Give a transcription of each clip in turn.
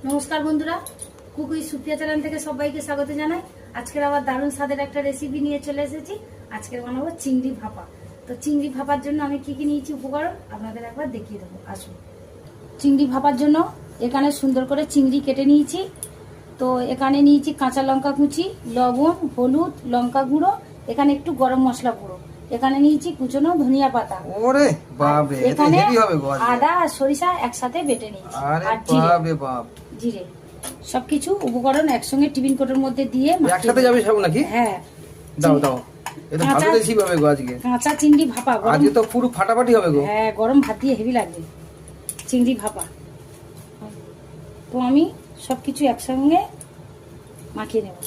নমস্কার বন্ধুরা, কুকুই সুফিয়া চ্যানেল থেকে সবাইকে স্বাগত জানাই। আজকের আবার দারুণ স্বাদের একটা রেসিপি নিয়ে চলে এসেছি। আজকে বানাবো চিংড়ি ভাপা। তো চিংড়ি ভাপার জন্য আমি কি কি নিয়েছি উপকরণ আপনাদের একবার দেখিয়ে দেবো। আসুন, চিংড়ি ভাপার জন্য এখানে সুন্দর করে চিংড়ি কেটে নিয়েছি। তো এখানে নিয়েছি কাঁচা লঙ্কা কুচি, লবণ, হলুদ, লঙ্কা গুঁড়ো, এখানে একটু গরম মশলা গুঁড়ো, এখানে নিয়েছি কুচনো ধনিয়া পাতা। ওরে বাপ রে, এটা এখানে হেভি হবে গো। আদা আর সরিষা একসাথে বেটে নিয়েছি। আরে আর বাপ রে বাপ, জিরে, সবকিছু উপকরণ একসঙ্গে টিফিন কোটের মধ্যে দিয়ে একসাথে যাবে সব নাকি? হ্যাঁ, দাও দাও, এটা ভালো রেসিপি হবে গো আজকে। কাঁচা চিংড়ি ভাপা আজকে তো পুরো ফাটাফাটি হবে গো। হ্যাঁ, গরম ভাত দিয়ে হেভি লাগবে চিংড়ি ভাপা। তো আমি সবকিছু একসঙ্গে মাখিয়ে নেব।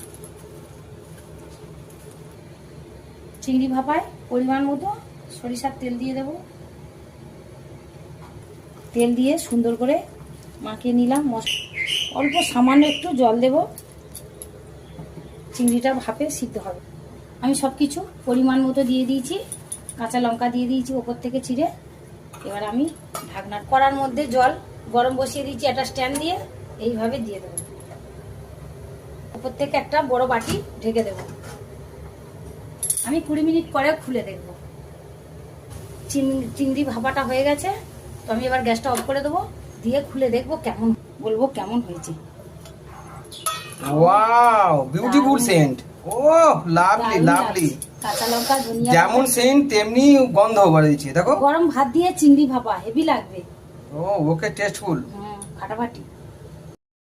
চিংড়ি ভাপায় পরিমাণ মতো সরিষার তেল দিয়ে দেব। তেল দিয়ে সুন্দর করে মাখিয়ে নিলাম। অল্প সামান্য একটু জল দেব, চিংড়িটা ভাপে সিদ্ধ হবে। আমি সব কিছু পরিমাণ মতো দিয়ে দিয়েছি। কাঁচা লঙ্কা দিয়ে দিয়েছি ওপর থেকে ছিঁড়ে। এবার আমি ঢাকনার কড়ার মধ্যে জল গরম বসিয়ে দিয়েছি, একটা স্ট্যান্ড দিয়ে এইভাবে দিয়ে দেবো। ওপর থেকে একটা বড় বাটি ঢেকে দেব। আমি 20 মিনিট পরে খুলে দেখব। চিংড়ি ভাপাটা হয়ে গেছে। তো আমি এবার গ্যাসটা অফ করে দেবো, দিয়ে খুলে দেখবো কেমন, বলবো কেমন হয়েছে। Wow, beautiful scent. Oh lovely lovely. কাঁচা লঙ্কা, ধনিয়া, যেমন সেন্ট তেমনি গন্ধ বাড়িয়েছে। দেখো, গরম ভাত দিয়ে চিংড়ি ভাপা হেভি লাগবে। ও ওকে, টেস্টফুল। ফাটাফাটি।